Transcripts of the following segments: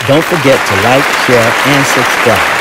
Don't forget to like, share, and subscribe.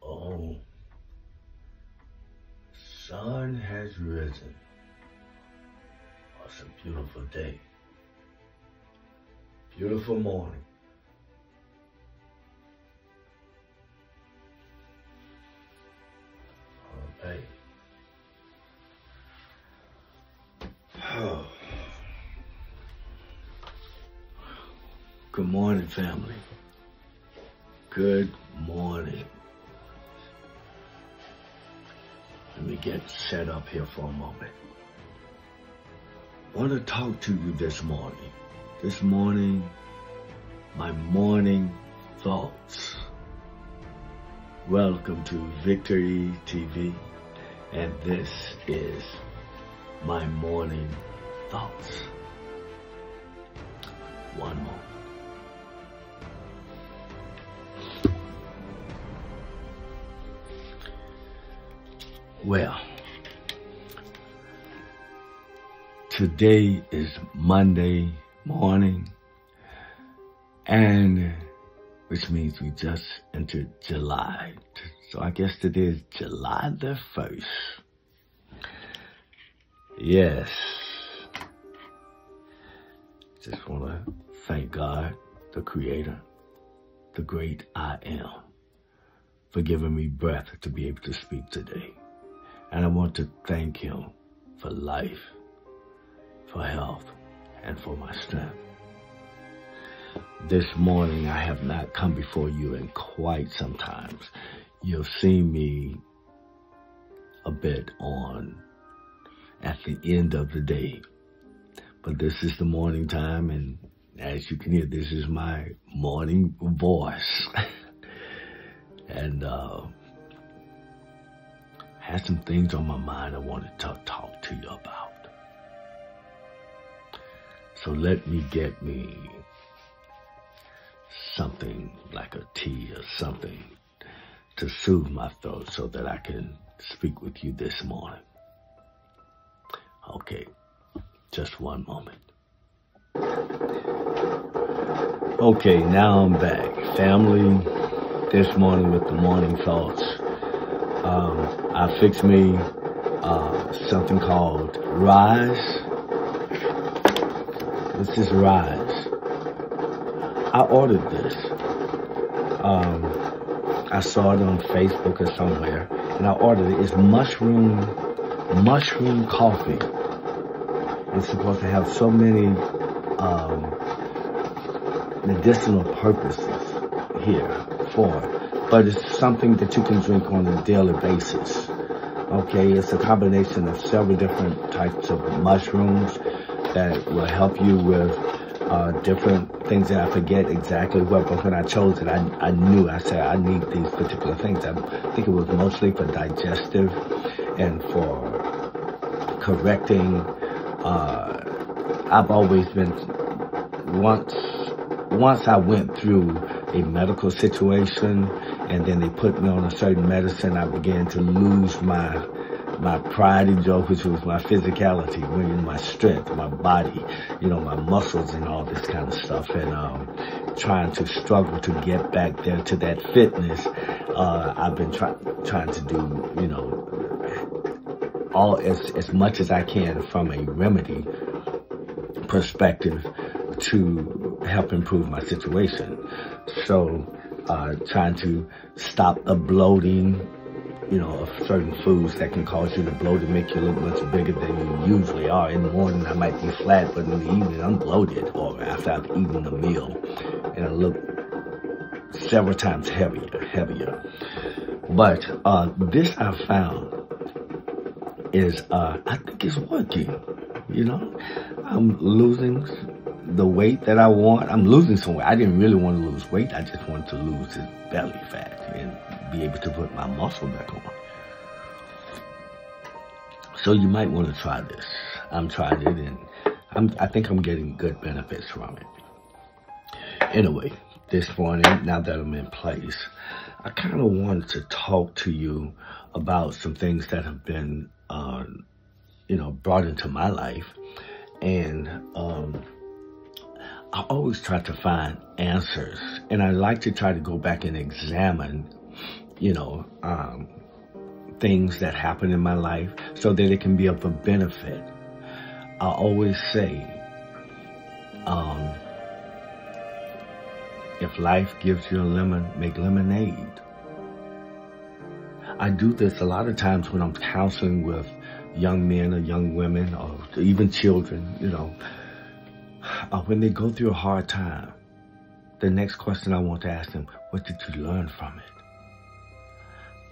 Oh, sun has risen. Oh, it's a beautiful day. Beautiful morning. All right. Oh. Good morning, family. Good morning. Let me get set up here for a moment. I want to talk to you this morning. This morning, my morning thoughts. Welcome to Victory TV, and this is my morning thoughts. One moment. Well, today is Monday morning, and which means we just entered July. So I guess today is July the 1st. Yes. Just want to thank God, the Creator, the great I Am, for giving me breath to be able to speak today. And I want to thank Him for life, for health, and for my strength. This morning, I have not come before you in quite some time. You'll see me a bit at the end of the day. But this is the morning time, and as you can hear, this is my morning voice. And, had some things on my mind I wanted to talk to you about. So let me get me something like a tea or something to soothe my throat so that I can speak with you this morning. Okay, just one moment. Okay, now I'm back. Family, this morning with the morning thoughts. I fixed me something called Rise. This is Rise. I ordered this. I saw it on Facebook or somewhere, and I ordered it. It's mushroom coffee. It's supposed to have so many medicinal purposes here for it. But it's something that you can drink on a daily basis. Okay, it's a combination of several different types of mushrooms that will help you with different things that I forget exactly what, but when I chose it, I knew, I said, I need these particular things. I think it was mostly for digestive and for correcting. I've always been, once I went through a medical situation and then they put me on a certain medicine, I began to lose my pride and joy, which was my physicality, my strength, my body, my muscles and all this kind of stuff. And trying to struggle to get back there to that fitness, I've been trying to do, all as much as I can from a remedy perspective to help improve my situation. So trying to stop the bloating, of certain foods that can cause you to bloat and make you look much bigger than you usually are. In the morning, I might be flat, but in the evening, I'm bloated, or after I've eaten a meal, and I look several times heavier. But this I found is, I think it's working, I'm losing the weight that I want. I'm losing some weight. I didn't really want to lose weight. I just wanted to lose this belly fat and be able to put my muscle back on. So you might want to try this. I'm trying it, and I think I'm getting good benefits from it. Anyway, this morning, now that I'm in place, I kind of wanted to talk to you about some things that have been, brought into my life. And I always try to find answers. And I like to try to go back and examine, things that happen in my life so that it can be of a benefit. I always say, if life gives you a lemon, make lemonade. I do this a lot of times when I'm counseling with young men or young women or even children, when they go through a hard time, the next question I want to ask them, what did you learn from it?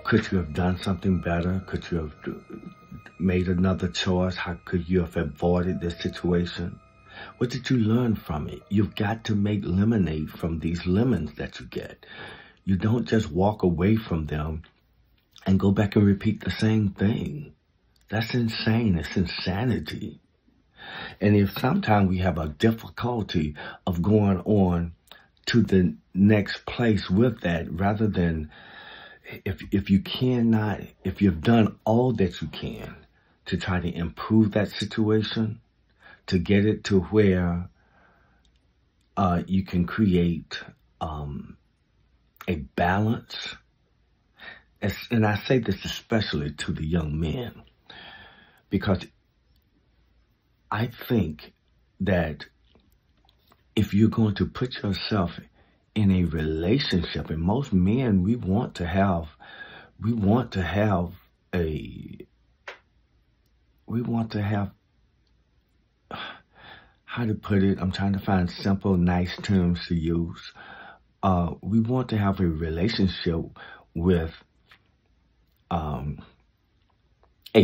Could you have done something better? Could you have made another choice? How could you have avoided this situation? What did you learn from it? You've got to make lemonade from these lemons that you get. You don't just walk away from them and go back and repeat the same thing. That's insane. It's insanity. And if sometimes we have a difficulty of going on to the next place with that, rather than if you've done all that you can to try to improve that situation, to get it to where you can create a balance. And I say this especially to the young men, because I think that if you're going to put yourself in a relationship, and most men, we want to have how to put it, I'm trying to find simple, nice terms to use. We want to have a relationship with a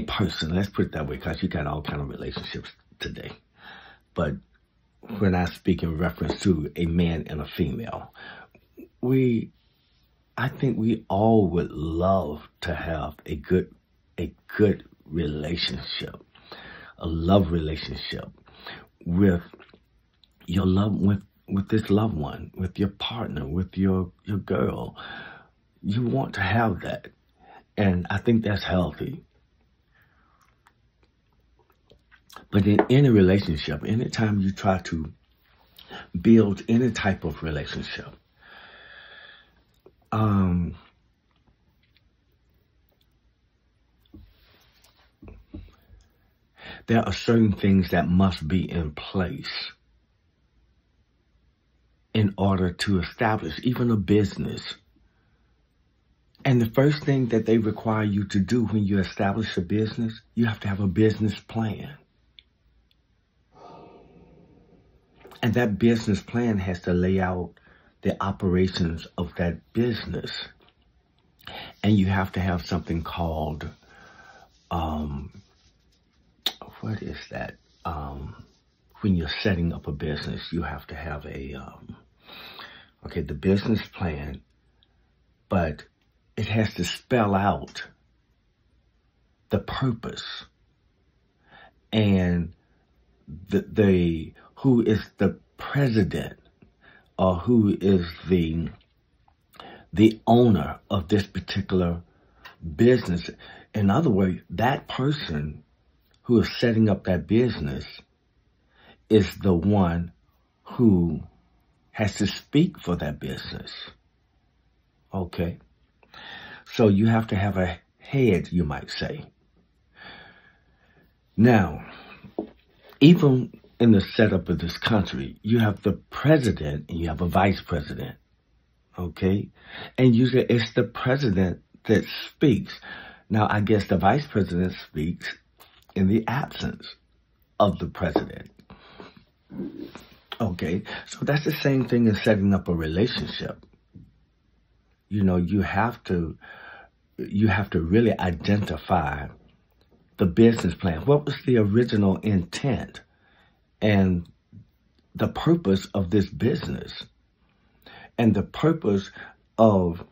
person. Let's put it that way, because you got all kind of relationships today. But when I speak in reference to a man and a female, I think we all would love to have a good relationship, a love relationship with your with this loved one, with your partner, with your girl. You want to have that. And I think that's healthy. But in any relationship, anytime you try to build any type of relationship, there are certain things that must be in place in order to establish even a business. And the first thing that they require you to do when you establish a business, you have to have a business plan. And that business plan has to lay out the operations of that business. And you have to have something called, what is that? When you're setting up a business, you have to have the business plan, but it has to spell out the purpose and who is the president or who is the owner of this particular business. In other words, that person who is setting up that business is the one who has to speak for that business. Okay? So you have to have a head, you might say. Now, even in the setup of this country, you have the president and you have a vice president. Okay? And usually it's the president that speaks. Now, I guess the vice president speaks in the absence of the president. Okay? So that's the same thing as setting up a relationship. You have to really identify the business plan. What was the original intent? And the purpose of this business. And the purpose of,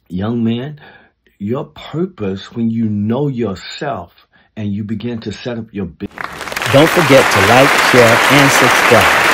young men, your purpose when you know yourself and you begin to set up your business. Don't forget to like, share, and subscribe.